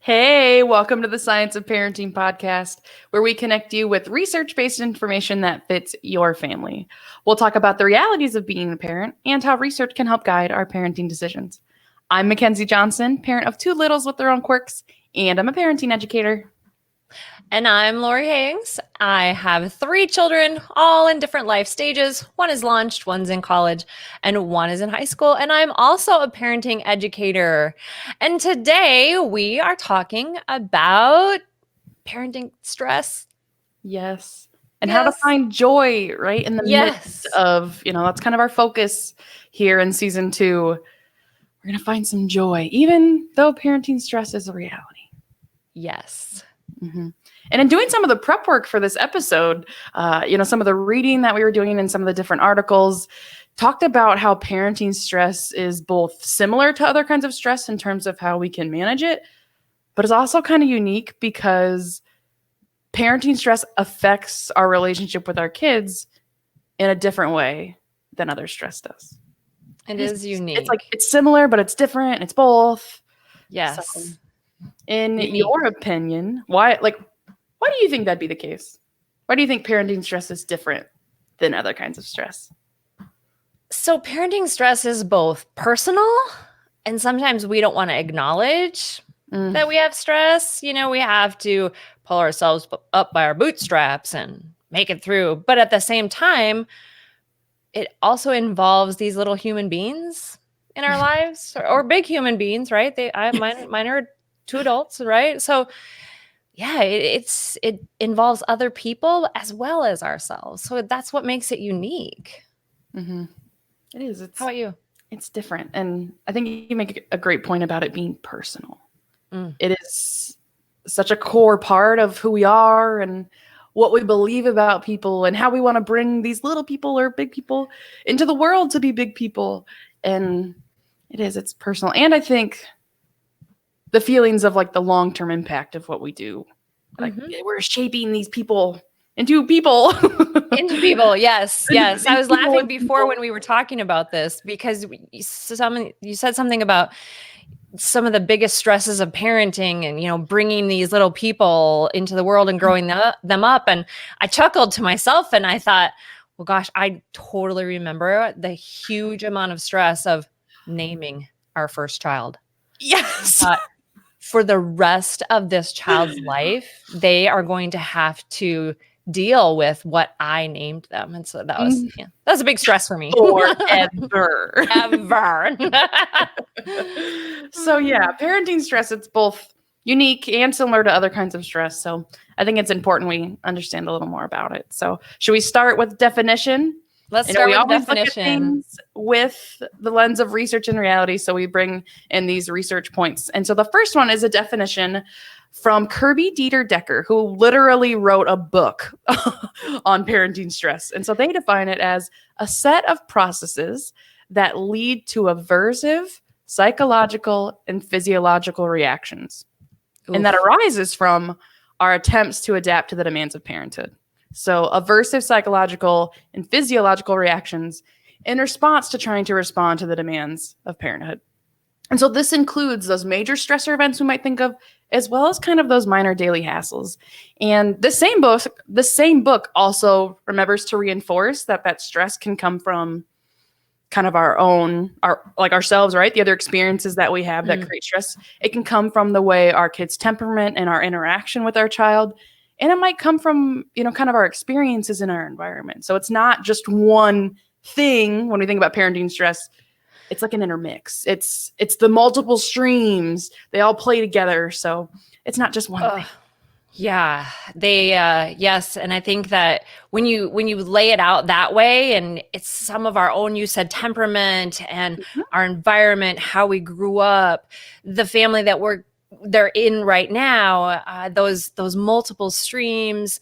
Hey, welcome to the Science of Parenting podcast, where we connect you with research-based information that fits your family. We'll talk about the realities of being a parent and how research can help guide our parenting decisions. I'm Mackenzie Johnson, parent of two littles with their own quirks, and I'm a parenting educator. And I'm Lori Hayes. I have three children, all in different life stages. One is launched, one's in college, and one is in high school. And I'm also a parenting educator. And today we are talking about parenting stress. Yes. And how to find joy, right? In the midst of, that's kind of our focus here in season 2. We're going to find some joy, even though parenting stress is a reality. Yes. Mm-hmm. And in doing some of the prep work for this episode, some of the reading that we were doing and some of the different articles talked about how parenting stress is both similar to other kinds of stress in terms of how we can manage it, but it's also kind of unique because parenting stress affects our relationship with our kids in a different way than other stress does. It is unique. It's similar, but it's different. It's both. Yes. So, in your opinion, why do you think that'd be the case? Why do you think parenting stress is different than other kinds of stress? So parenting stress is both personal, and sometimes we don't want to acknowledge that we have stress. We have to pull ourselves up by our bootstraps and make it through. But at the same time, it also involves these little human beings in our lives, or big human beings, right? Mine are 2 adults, right? So yeah, it involves other people as well as ourselves. So that's what makes it unique. Mm-hmm. It is. How about you? It's different. And I think you make a great point about it being personal. It is such a core part of who we are and what we believe about people and how we want to bring these little people or big people into the world to be big people. And it's personal. And I think the feelings of the long-term impact of what we do. We're shaping these people into people. Into people, yes. I was laughing before when we were talking about this because you said something about some of the biggest stresses of parenting and, bringing these little people into the world and growing them up. And I chuckled to myself and I thought, well, gosh, I totally remember the huge amount of stress of naming our first child. Yes. For the rest of this child's life, they are going to have to deal with what I named them. And so that was a big stress for me. Forever. Ever. So yeah, parenting stress, it's both unique and similar to other kinds of stress. So I think it's important we understand a little more about it. So should we start with definition? Let's start with definition. Look at things with the lens of research and reality. So we bring in these research points. And so the first one is a definition from Kirby Dieter Decker, who literally wrote a book on parenting stress. And so they define it as a set of processes that lead to aversive, psychological, and physiological reactions. Oof. And that arises from our attempts to adapt to the demands of parenthood. So aversive psychological and physiological reactions in response to trying to respond to the demands of parenthood. And so this includes those major stressor events we might think of, as well as kind of those minor daily hassles. And the same book also remembers to reinforce that stress can come from kind of ourselves, right? The other experiences that we have that create stress. It can come from the way our kid's temperament and our interaction with our child. And it might come from, kind of our experiences in our environment. So it's not just one thing when we think about parenting stress. It's like an intermix. It's the multiple streams. They all play together. So it's not just one thing. Yeah, yes. And I think that when you lay it out that way, and it's some of our own, you said temperament and our environment, how we grew up, the family that they're in right now, those multiple streams.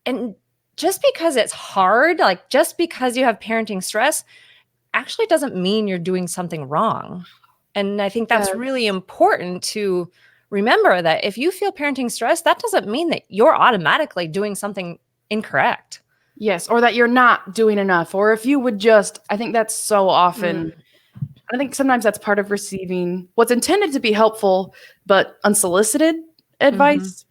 And just because it's hard, just because you have parenting stress, actually doesn't mean you're doing something wrong. And I think that's really important to remember, that if you feel parenting stress, that doesn't mean that you're automatically doing something incorrect. Yes, or that you're not doing enough. Or if you would just, I think that's so often I think sometimes that's part of receiving what's intended to be helpful, but unsolicited advice.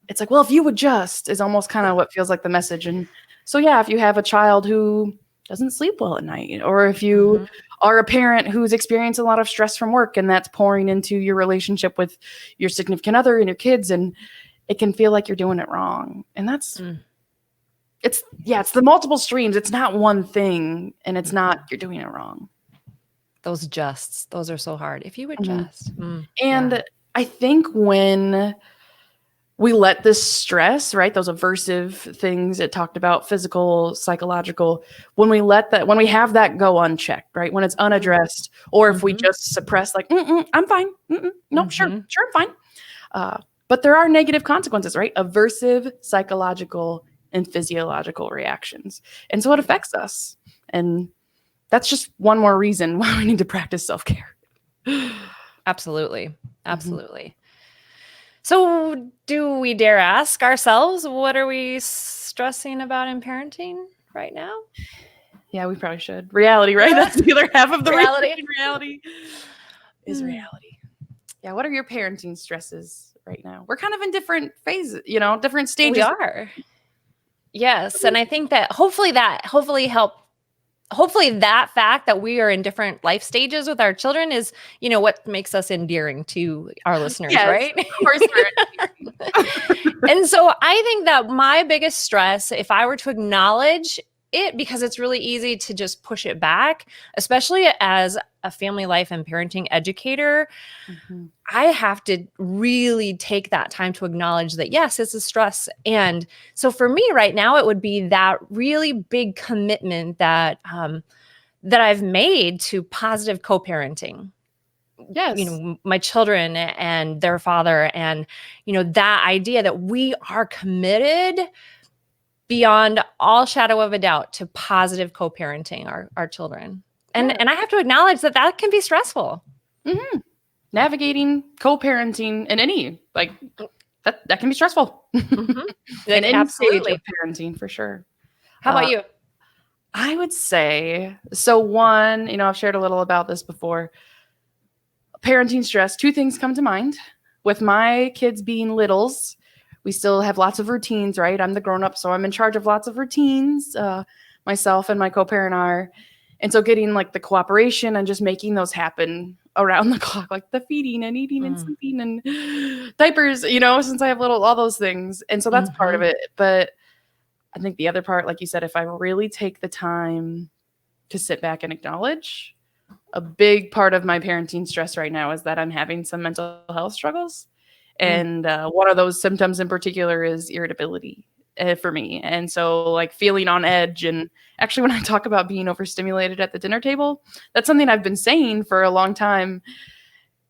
It's like, well, if you would just is almost kind of what feels like the message. And so, yeah, if you have a child who doesn't sleep well at night, or if you are a parent who's experienced a lot of stress from work and that's pouring into your relationship with your significant other and your kids, and it can feel like you're doing it wrong. And that's, it's the multiple streams. It's not one thing, and it's not, you're doing it wrong. Those are so hard. If you would just. And I think when we let this stress, right, those aversive things it talked about, physical, psychological, when we have that go unchecked, right, when it's unaddressed, or if we just suppress, like, I'm fine. No, sure, I'm fine. But there are negative consequences, right? Aversive, psychological, and physiological reactions. And so it affects us. And that's just one more reason why we need to practice self-care. Absolutely. So do we dare ask ourselves, what are we stressing about in parenting right now? Yeah, we probably should. Reality, right? That's the other half of the reality. Reality is reality. Yeah, what are your parenting stresses right now? We're kind of in different phases, different stages. We are. Yes, and I think that hopefully that fact that we are in different life stages with our children is, what makes us endearing to our listeners, right? Of course we're And so I think that my biggest stress, if I were to acknowledge it, because it's really easy to just push it back, especially as a family life and parenting educator, I have to really take that time to acknowledge that, yes, it's a stress. And so for me right now, it would be that really big commitment that I've made to positive co-parenting. Yes. My children and their father, and, that idea that we are committed beyond all shadow of a doubt to positive co-parenting our children. And I have to acknowledge that can be stressful. Navigating co-parenting in any, like, that can be stressful. In any stage of parenting, for sure. How about you? I would say, so one, I've shared a little about this before. Parenting stress, two things come to mind. With my kids being littles, we still have lots of routines, right? I'm the grown-up, so I'm in charge of lots of routines. Myself and my co-parent are. And so getting like the cooperation and just making those happen around the clock, like the feeding and eating and sleeping and diapers, since I have all those things. And so that's part of it. But I think the other part, like you said, if I really take the time to sit back and acknowledge, a big part of my parenting stress right now is that I'm having some mental health struggles. And one of those symptoms in particular is irritability for me. And so like feeling on edge. And actually, when I talk about being overstimulated at the dinner table, that's something I've been saying for a long time.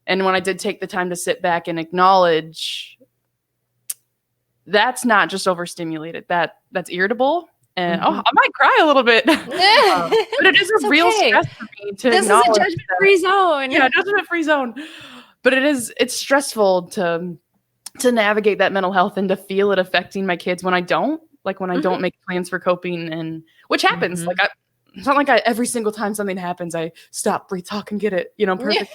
And when I did take the time to sit back and acknowledge, that's not just overstimulated, that's irritable. And I might cry a little bit. But it is a real stress for me to This is a judgment-free zone. Yeah, judgment-free zone. But it's stressful to navigate that mental health and to feel it affecting my kids when I don't make plans for coping, and which happens. Like it's not like every single time something happens, I stop, breathe, talk, and get it, perfectly.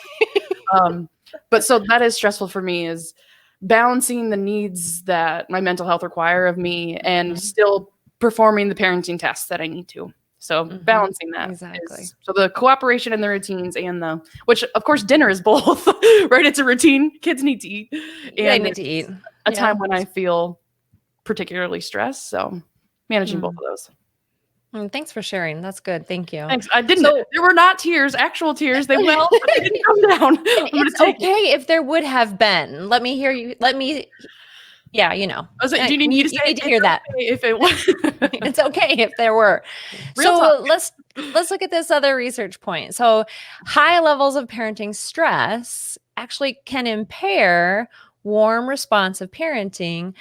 But so that is stressful for me, is balancing the needs that my mental health require of me and still performing the parenting tasks that I need to. So balancing that. Exactly. So the cooperation and the routines and which of course dinner is both, right? It's a routine. Kids need to eat. And they need to eat. A time when I feel particularly stressed. So managing both of those. Thanks for sharing. That's good. Thank you. Thanks. I didn't. There were not tears, actual tears. They but they didn't come down. It's okay if there would have been. Let me hear you. Yeah, I was like, do you need to hear that? If it was, it's okay if there were. Let's look at this other research point. So, high levels of parenting stress actually can impair warm, responsive parenting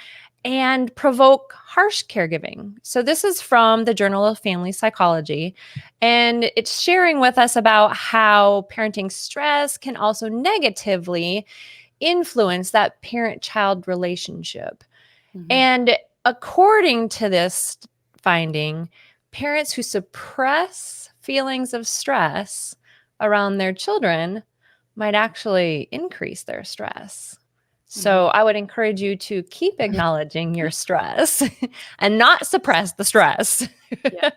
and provoke harsh caregiving. So this is from the Journal of Family Psychology, and it's sharing with us about how parenting stress can also negatively influence that parent-child relationship. And according to this finding, parents who suppress feelings of stress around their children might actually increase their stress. So I would encourage you to keep acknowledging your stress and not suppress the stress. Yeah.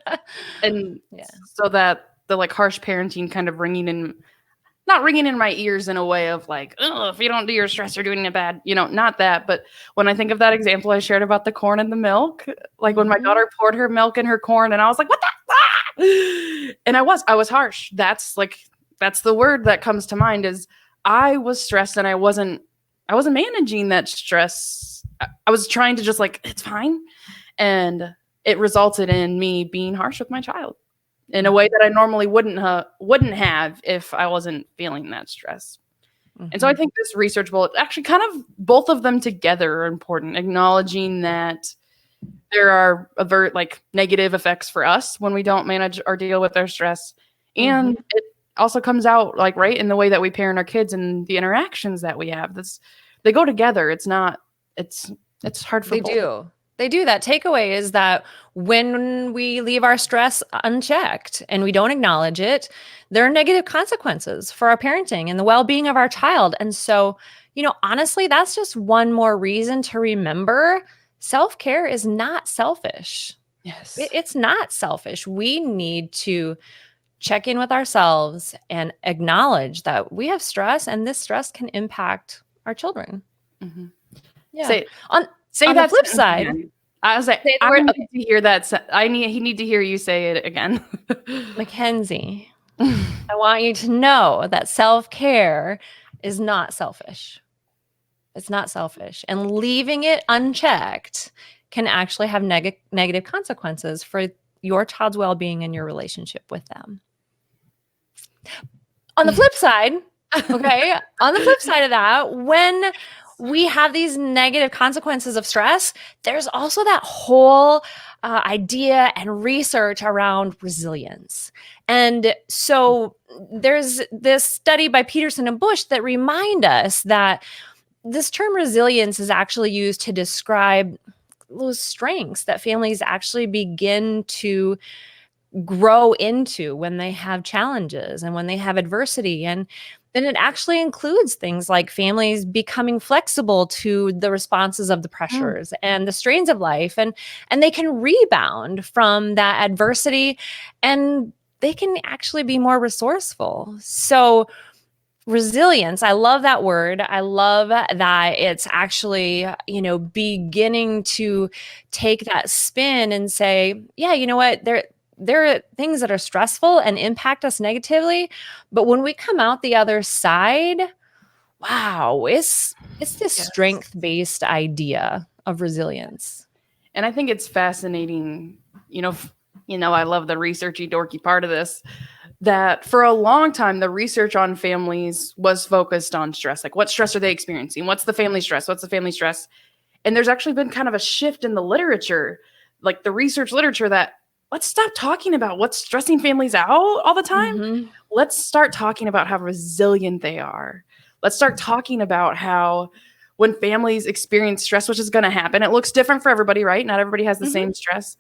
And Yeah. so that the like harsh parenting kind of not ringing in my ears in a way of like, oh, if you don't do your stress, you're doing it bad. Not that. But when I think of that example I shared about the corn and the milk, like when my daughter poured her milk in her corn and I was like, what the? Ah! And I was harsh. That's the word that comes to mind is I was stressed and I wasn't managing that stress. I was trying to just like, it's fine. And it resulted in me being harsh with my child in a way that I normally wouldn't have if I wasn't feeling that stress. And so I think this research bullet, actually kind of both of them together are important, acknowledging that there are negative effects for us when we don't manage or deal with our stress. And it also comes out like right in the way that we parent our kids and the interactions that we have. They go together. It's hard for both. They do. That takeaway is that when we leave our stress unchecked and we don't acknowledge it, there are negative consequences for our parenting and the well-being of our child. And so, honestly, that's just one more reason to remember self-care is not selfish. Yes. It's not selfish. We need to check in with ourselves and acknowledge that we have stress and this stress can impact our children. Yeah. Say on that the flip sentence side, again. I was like, I need to hear that. I need to hear you say it again. Mackenzie, I want you to know that self-care is not selfish. It's not selfish. And leaving it unchecked can actually have negative consequences for your child's well-being and your relationship with them. On the flip side, okay, on the flip side of that, when we have these negative consequences of stress, there's also that whole idea and research around resilience. And so there's this study by Peterson and Bush that remind us that this term resilience is actually used to describe those strengths that families actually begin to grow into when they have challenges and when they have adversity. And then it actually includes things like families becoming flexible to the responses of the pressures and the strains of life. And they can rebound from that adversity and they can actually be more resourceful. So resilience, I love that word. I love that it's actually, beginning to take that spin and say, yeah, you know what, there are things that are stressful and impact us negatively, but when we come out the other side, wow, it's this strength-based idea of resilience. And I think it's fascinating, I love the researchy dorky part of this, that for a long time, the research on families was focused on stress. Like, what stress are they experiencing? What's the family stress? What's the family stress? And there's actually been kind of a shift in the literature, like the research literature, that let's stop talking about what's stressing families out all the time. Let's start talking about how resilient they are. Let's start talking about how when families experience stress, which is going to happen, it looks different for everybody, right? Not everybody has the same stress.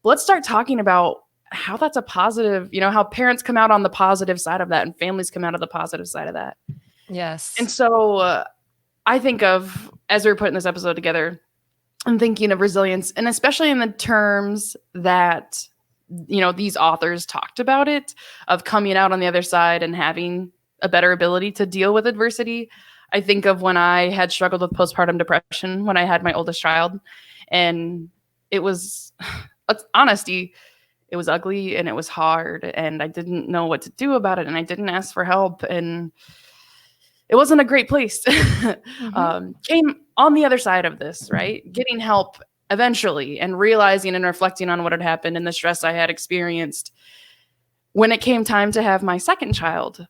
But let's start talking about how that's a positive, how parents come out on the positive side of that and families come out of the positive side of that. Yes. And so I think of, as we were putting this episode together, I'm thinking of resilience, and especially in the terms that, these authors talked about it, of coming out on the other side and having a better ability to deal with adversity. I think of when I had struggled with postpartum depression when I had my oldest child, and it was, honesty, it was ugly and it was hard and I didn't know what to do about it and I didn't ask for help and it wasn't a great place. Came on the other side of this, right? Getting help eventually and realizing and reflecting on what had happened and the stress I had experienced. When it came time to have my second child,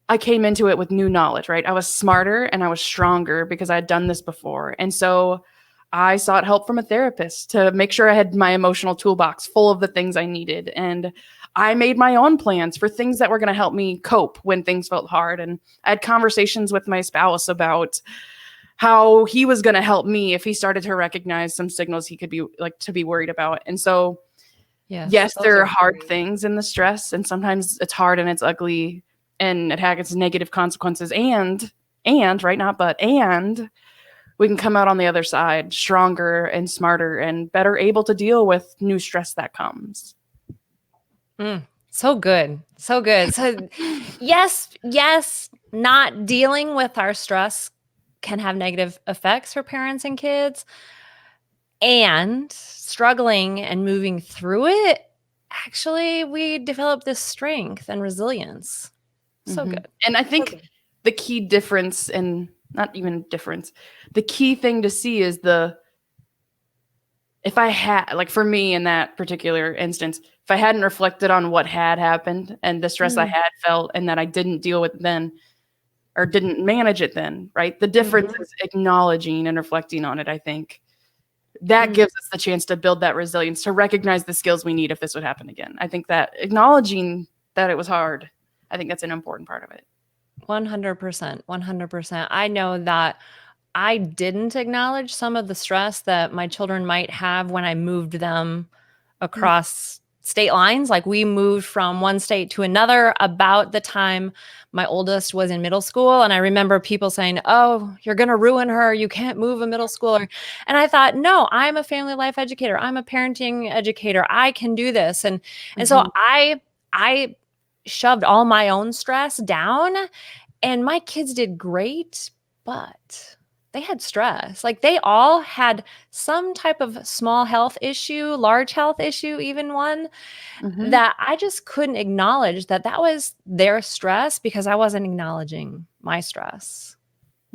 I came into it with new knowledge, right? I was smarter and I was stronger because I had done this before. And so I sought help from a therapist to make sure I had my emotional toolbox full of the things I needed. And I made my own plans for things that were going to help me cope when things felt hard. And I had conversations with my spouse about how he was going to help me if he started to recognize some signals he could be to be worried about. And so, yes, there are hard things in the stress, and sometimes it's hard and it's ugly. and it has negative consequences, and right, not but, and we can come out on the other side stronger and smarter and better able to deal with new stress that comes. So good. So good. So yes, not dealing with our stress can have negative effects for parents and kids, and struggling and moving through it, actually we develop this strength and resilience. So good. And I think the key difference, and not even difference, the key thing to see is if I had, like for me in that particular instance, if I hadn't reflected on what had happened and the stress I had felt and that I didn't deal with then or didn't manage it then, right? The difference is acknowledging and reflecting on it, I think. That gives us the chance to build that resilience, to recognize the skills we need if this would happen again. I think that acknowledging that it was hard, I think that's an important part of it. 100%. 100%. I know that I didn't acknowledge some of the stress that my children might have when I moved them across state lines. Like we moved from one state to another about the time my oldest was in middle school. And I remember people saying, "Oh, you're going to ruin her. You can't move a middle schooler." And I thought, no, I'm a family life educator. I'm a parenting educator. I can do this. And so I shoved all my own stress down, and my kids did great, but they had stress. Like they all had some type of small health issue, large health issue, even one that I just couldn't acknowledge that was their stress because I wasn't acknowledging my stress.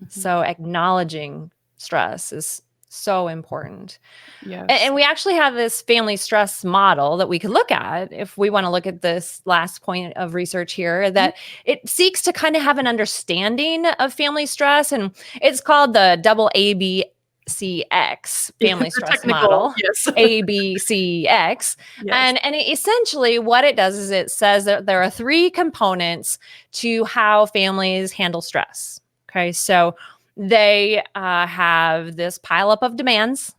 So acknowledging stress is so important. Yes. And we actually have this family stress model that we could look at if we want to look at this last point of research here, that it seeks to kind of have an understanding of family stress. And it's called the double ABCX family stress model. Yes. ABCX. Yes. And essentially what it does is it says that there are 3 components to how families handle stress. Okay. So they have this pileup of demands.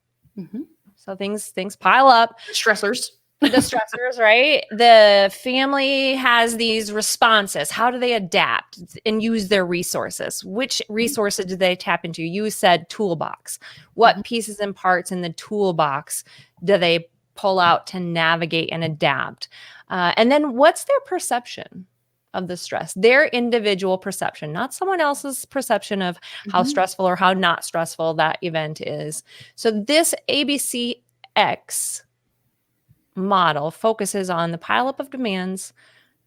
So things pile up. Stressors. The stressors, right? The family has these responses. How do they adapt and use their resources? Which resources do they tap into? You said toolbox. What pieces and parts in the toolbox do they pull out to navigate and adapt? And then what's their perception of the stress, their individual perception, not someone else's perception of how stressful or how not stressful that event is. So this ABCX model focuses on the pileup of demands,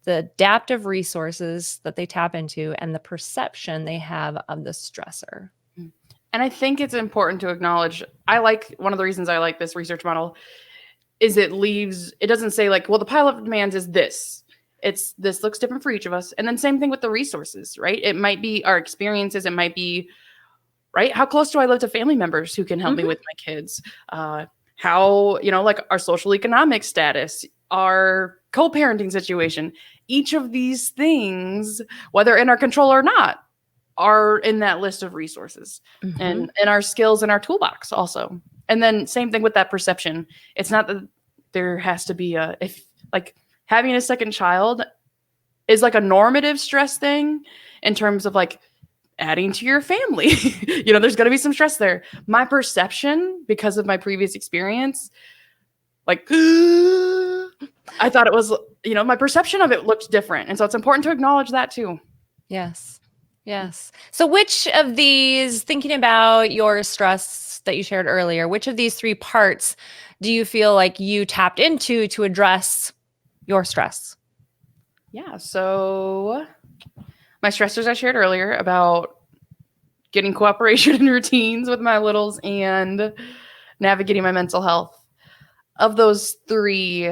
the adaptive resources that they tap into, and the perception they have of the stressor. And I think it's important to acknowledge, one of the reasons I like this research model is it doesn't say like, well, the pileup of demands is this. This looks different for each of us. And then same thing with the resources, right? It might be our experiences. It might be, right? How close do I live to family members who can help me with my kids? How, like our social economic status, our co-parenting situation, each of these things, whether in our control or not, are in that list of resources and our skills in our toolbox also. And then same thing with that perception. It's not that there has to be having a second child is like a normative stress thing in terms of like adding to your family. There's going to be some stress there. My perception, because of my previous experience, like I thought it was, my perception of it looked different. And so it's important to acknowledge that too. Yes. So which of these, thinking about your stress that you shared earlier, which of these 3 parts do you feel like you tapped into to address your stress? Yeah. So my stressors I shared earlier about getting cooperation and routines with my littles and navigating my mental health. Of those 3,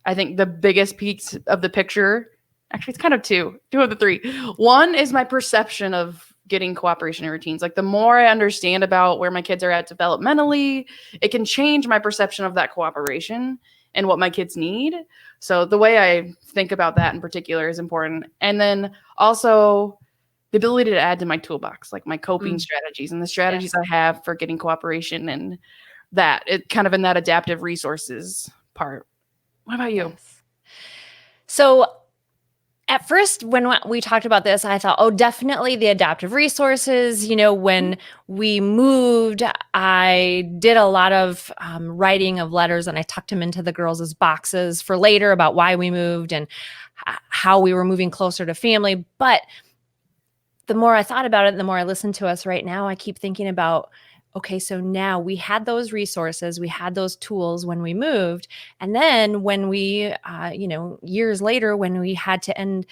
I think the biggest piece of the picture, actually it's kind of two of the 3. One is my perception of getting cooperation and routines. Like the more I understand about where my kids are at developmentally, it can change my perception of that cooperation and what my kids need. So the way I think about that in particular is important. And then also the ability to add to my toolbox, like my coping strategies and the strategies I have for getting cooperation, and that it kind of in that adaptive resources part. What about you? So At first, when we talked about this, I thought, oh, definitely the adaptive resources. When we moved, I did a lot of writing of letters, and I tucked them into the girls' boxes for later about why we moved and how we were moving closer to family. But the more I thought about it, the more I listened to us right now, I keep thinking about, okay, so now we had those resources, we had those tools when we moved. And then when we, years later, when we had to end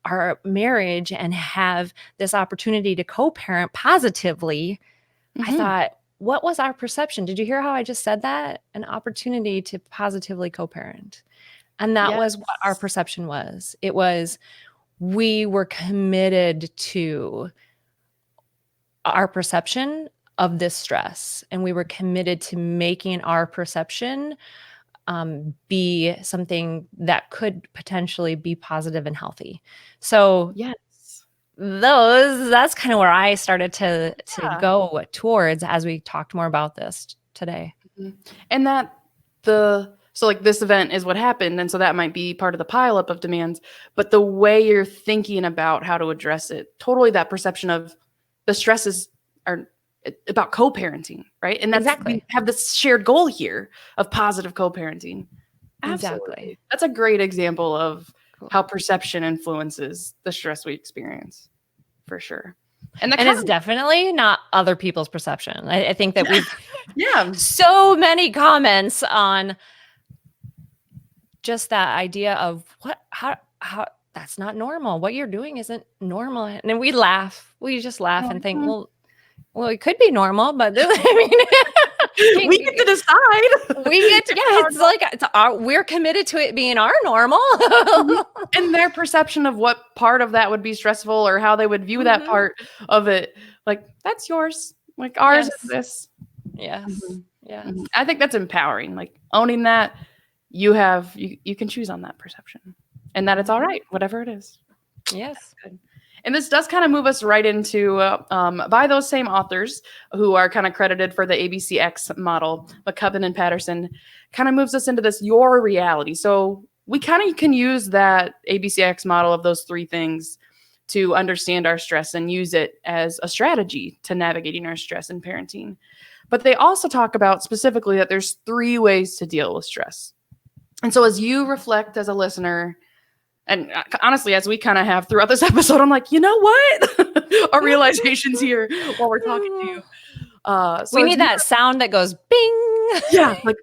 our marriage and have this opportunity to co-parent positively, I thought, what was our perception? Did you hear how I just said that? An opportunity to positively co-parent. And that was what our perception was. It was, we were committed to our perception of this stress, and we were committed to making our perception be something that could potentially be positive and healthy. So that's kind of where I started to go towards as we talked more about this today. And so like this event is what happened. And so that might be part of the pileup of demands, but the way you're thinking about how to address it, totally that perception of the stresses are about co-parenting, right? And that's exactly. We have this shared goal here of positive co-parenting. Absolutely. Exactly. That's a great example of how perception influences the stress we experience, for sure. And it's definitely not other people's perception. I think that we've so many comments on just that idea of how that's not normal. What you're doing isn't normal. And then we laugh. We just laugh and think, well, it could be normal, but I mean, we get to decide. We're committed to it being our normal. And their perception of what part of that would be stressful or how they would view that part of it, like, that's yours. Like, ours is this. Yes. Yeah. I think that's empowering. Like, owning that you can choose on that perception, and that it's all right, whatever it is. Yes. Good. And this does kind of move us right into, by those same authors who are kind of credited for the ABCX model, McCubbin and Patterson, kind of moves us into this your reality. So we kind of can use that ABCX model of those three things to understand our stress and use it as a strategy to navigating our stress in parenting. But they also talk about specifically that there's 3 ways to deal with stress. And so as you reflect as a listener, and honestly, as we kind of have throughout this episode, I'm like, you know what? Our realizations here while we're talking to you. So we need that sound that goes bing. Yeah. Like,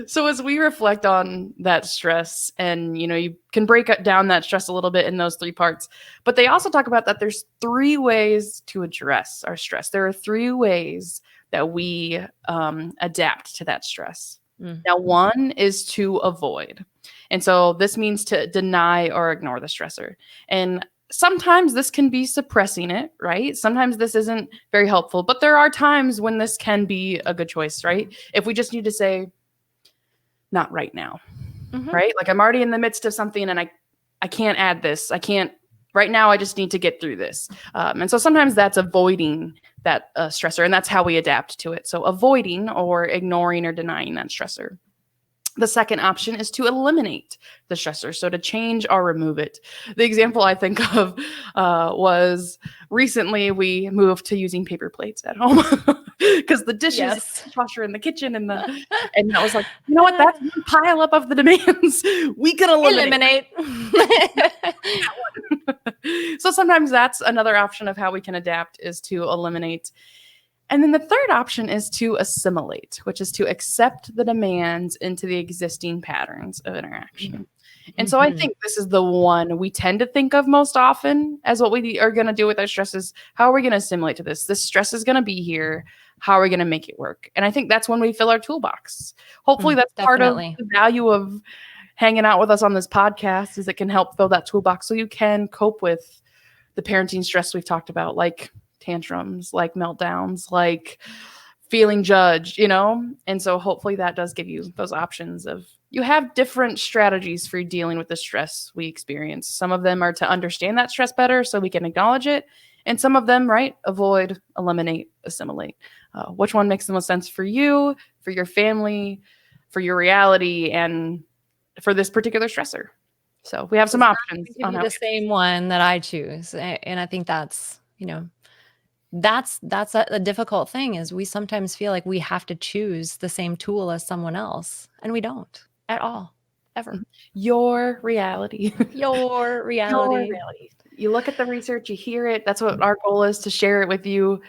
so as we reflect on that stress, and, you can break down that stress a little bit in those 3 parts, but they also talk about that there's 3 ways to address our stress. There are 3 ways that we adapt to that stress. Now, 1 is to avoid. And so this means to deny or ignore the stressor. And sometimes this can be suppressing it, right? Sometimes this isn't very helpful, but there are times when this can be a good choice, right? If we just need to say, not right now, right? Like, I'm already in the midst of something and I can't add this. I can't, right now, I just need to get through this. And so sometimes that's avoiding that stressor, and that's how we adapt to it. So avoiding or ignoring or denying that stressor. The second option is to eliminate the stressor, so to change or remove it. The example I think of was recently we moved to using paper plates at home because the dishes, dishwasher in the kitchen, and I was like, you know what? That's one pile up of the demands we can eliminate. So sometimes that's another option of how we can adapt, is to eliminate. And then the third option is to assimilate, which is to accept the demands into the existing patterns of interaction. And so I think this is the one we tend to think of most often as what we are going to do with our stresses. How are we going to assimilate to this? This stress is going to be here. How are we going to make it work? And I think that's when we fill our toolbox. Hopefully that's part of the value of hanging out with us on this podcast, is it can help fill that toolbox so you can cope with the parenting stress we've talked about, like tantrums, like meltdowns, like feeling judged, And so hopefully that does give you those options of, you have different strategies for dealing with the stress we experience. Some of them are to understand that stress better so we can acknowledge it. And some of them, right, avoid, eliminate, assimilate. Which one makes the most sense for you, for your family, for your reality, and for this particular stressor. So we have some options on how the same one that I choose. And I think that's, that's a difficult thing, is we sometimes feel like we have to choose the same tool as someone else, and we don't at all, ever. Your reality. Your reality. You look at the research, you hear it. That's what our goal is, to share it with you.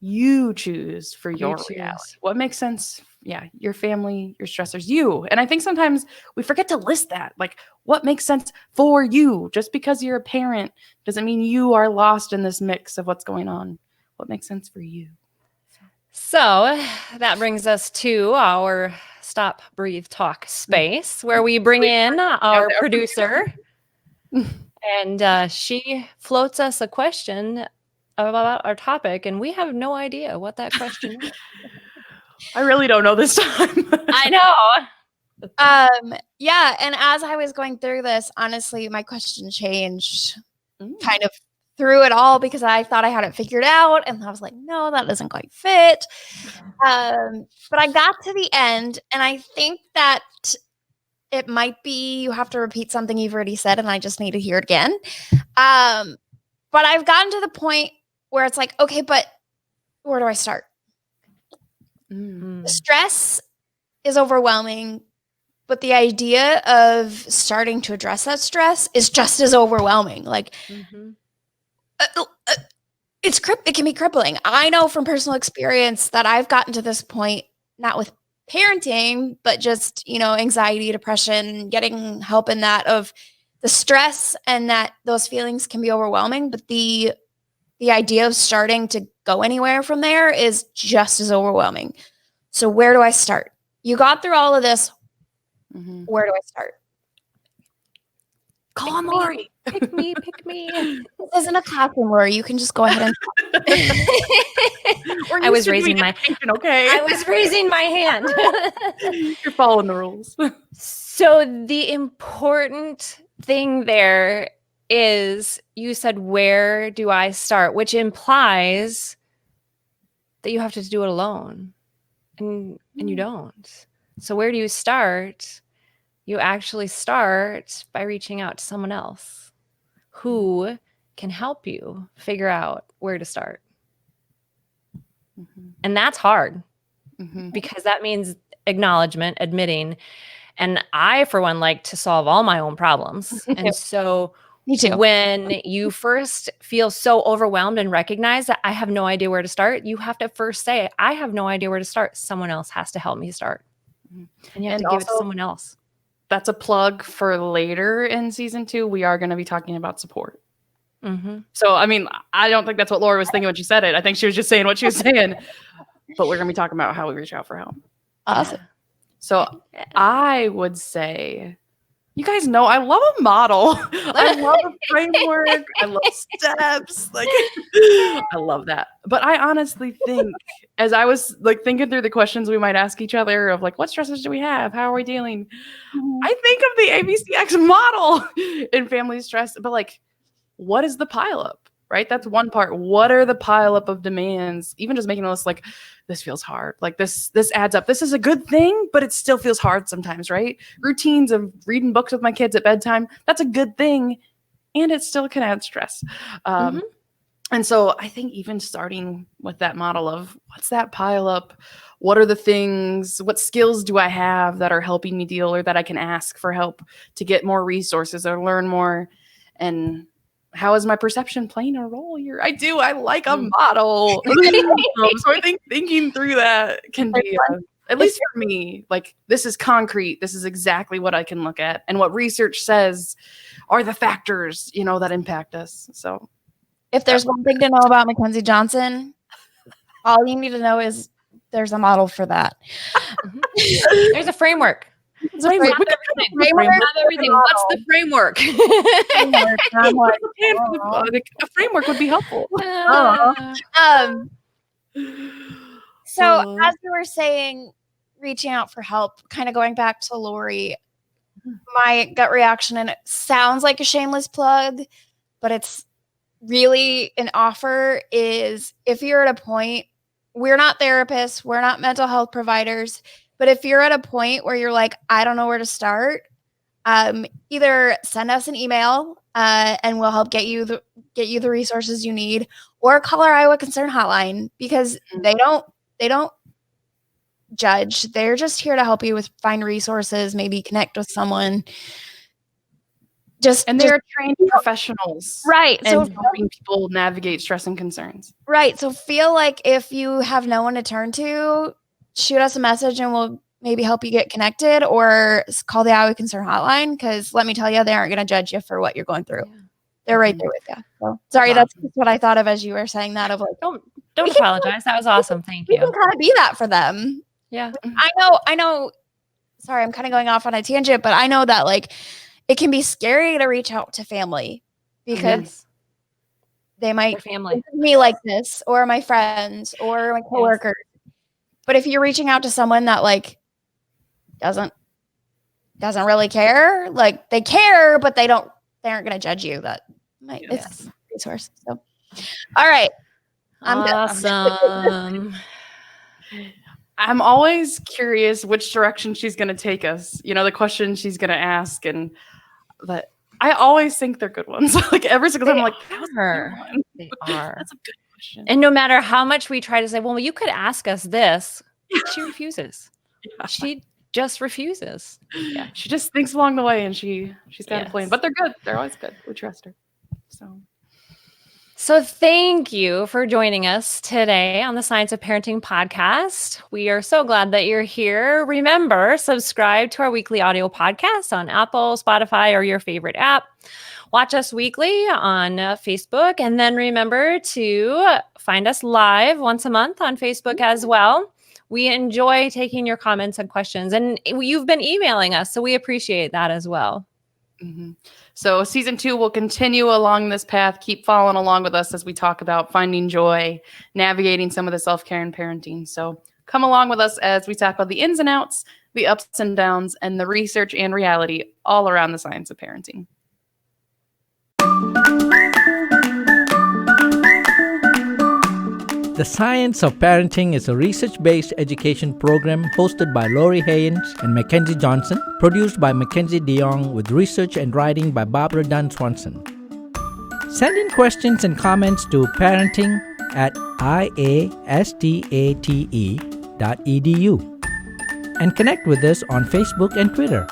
You choose for your reality. What makes sense? Yeah, your family, your stressors, you. And I think sometimes we forget to list that. Like, what makes sense for you? Just because you're a parent doesn't mean you are lost in this mix of what's going on. What makes sense for you? So that brings us to our stop, breathe, talk space, where we bring in our producer, and she floats us a question about our topic, and we have no idea what that question is. I really don't know this time. I know. Yeah, and as I was going through this, honestly, my question changed kind of through it all, because I thought I had it figured out, and I was like, no, that doesn't quite fit. But I got to the end, and I think that it might be you have to repeat something you've already said, and I just need to hear it again. But I've gotten to the point where it's like, okay, but where do I start? The stress is overwhelming, but the idea of starting to address that stress is just as overwhelming. Like, it can be crippling. I know from personal experience that I've gotten to this point, not with parenting, but just, anxiety, depression, getting help in that, of the stress, and that those feelings can be overwhelming, but the idea of starting to go anywhere from there is just as overwhelming. So where do I start? You got through all of this. Where do I start? Call on Lori. Pick me. This isn't a classroom, Lori. You can just go ahead and talk. I was raising my hand. You're following the rules. So the important thing there is, you said, where do I start? Which implies that you have to do it alone. And you don't. So where do you start? You actually start by reaching out to someone else who can help you figure out where to start. And that's hard, because that means acknowledgement, admitting. And I, for one, like to solve all my own problems. And so Me too. When you first feel so overwhelmed and recognize that I have no idea where to start, you have to first say, I have no idea where to start. Someone else has to help me start. And you have to give it to someone else. That's a plug for later in season 2. We are going to be talking about support. So, I mean, I don't think that's what Laura was thinking when she said it. I think she was just saying what she was saying. But we're going to be talking about how we reach out for help. Awesome. So I would say, you guys know I love a model. I love a framework. I love steps. Like, I love that. But I honestly think, as I was like thinking through the questions we might ask each other of like, what stresses do we have? How are we dealing? I think of the ABCX model in family stress, but like, what is the pileup? Right? That's one part. What are the pileup of demands? Even just making a list, like, this feels hard. Like this adds up. This is a good thing, but it still feels hard sometimes, right? Routines of reading books with my kids at bedtime, that's a good thing. And it still can add stress. And so I think even starting with that model of what's that pileup? What are the things, what skills do I have that are helping me deal, or that I can ask for help to get more resources or learn more? And how is my perception playing a role here? I like a model. So I think thinking through that can be, at least for me, like, this is concrete. This is exactly what I can look at. And what research says are the factors, that impact us. So if there's one thing to know about Mackenzie Johnson, all you need to know is there's a model for that. There's a framework. Not everything. What's the framework? A framework would be helpful. So as you were saying, reaching out for help, kind of going back to Lori, my gut reaction, and it sounds like a shameless plug, but it's really an offer, is if you're at a point, we're not therapists, we're not mental health providers, but if you're at a point where you're like, I don't know where to start, either send us an email and we'll help get you the resources you need, or call our Iowa Concern hotline, because they don't judge. They're just here to help you find resources, maybe connect with someone. And they're trained professionals. Right. And so helping people navigate stress and concerns. Right. So feel like if you have no one to turn to, shoot us a message and we'll maybe help you get connected, or call the Iowa Concern hotline, because let me tell you, they aren't going to judge you for what you're going through. Yeah. They're right there with you. So sorry, that's what I thought of as you were saying that. Of like, don't apologize. That was awesome. Thank you. You can kind of be that for them. Yeah. I know. Sorry, I'm kind of going off on a tangent, but I know that like it can be scary to reach out to family, because they might family me like this, or my friends, or my coworkers. Yes. But if you're reaching out to someone that like doesn't really care, like they care, but they aren't going to judge you. That might it's a resource. So, all right, I'm awesome. I'm always curious which direction she's going to take us. You know, the questions she's going to ask, and that I always think they're good ones. Like every single time, I'm like, they are. That's a good question. And no matter how much we try to say, well, you could ask us this, she refuses. Yeah. She just refuses. Yeah, she just thinks along the way, and she's got a plan. But they're good. They're always good. We trust her. So thank you for joining us today on the Science of Parenting podcast. We are so glad that you're here. Remember, subscribe to our weekly audio podcast on Apple, Spotify, or your favorite app. Watch us weekly on Facebook. And then remember to find us live once a month on Facebook as well. We enjoy taking your comments and questions. And you've been emailing us, so we appreciate that as well. Mm-hmm. So season 2 will continue along this path. Keep following along with us as we talk about finding joy, navigating some of the self-care and parenting. So come along with us as we tackle the ins and outs, the ups and downs, and the research and reality all around the science of parenting. The Science of Parenting is a research-based education program hosted by Lori Haynes and Mackenzie Johnson, produced by Mackenzie DeYoung, with research and writing by Barbara Dunn Swanson. Send in questions and comments to parenting@iastate.edu and connect with us on Facebook and Twitter.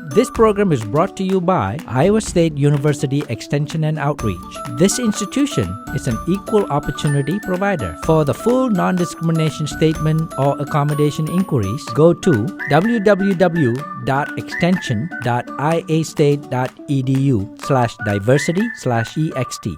This program is brought to you by Iowa State University Extension and Outreach. This institution is an equal opportunity provider. For the full non-discrimination statement or accommodation inquiries, go to www.extension.iastate.edu/diversity/ext.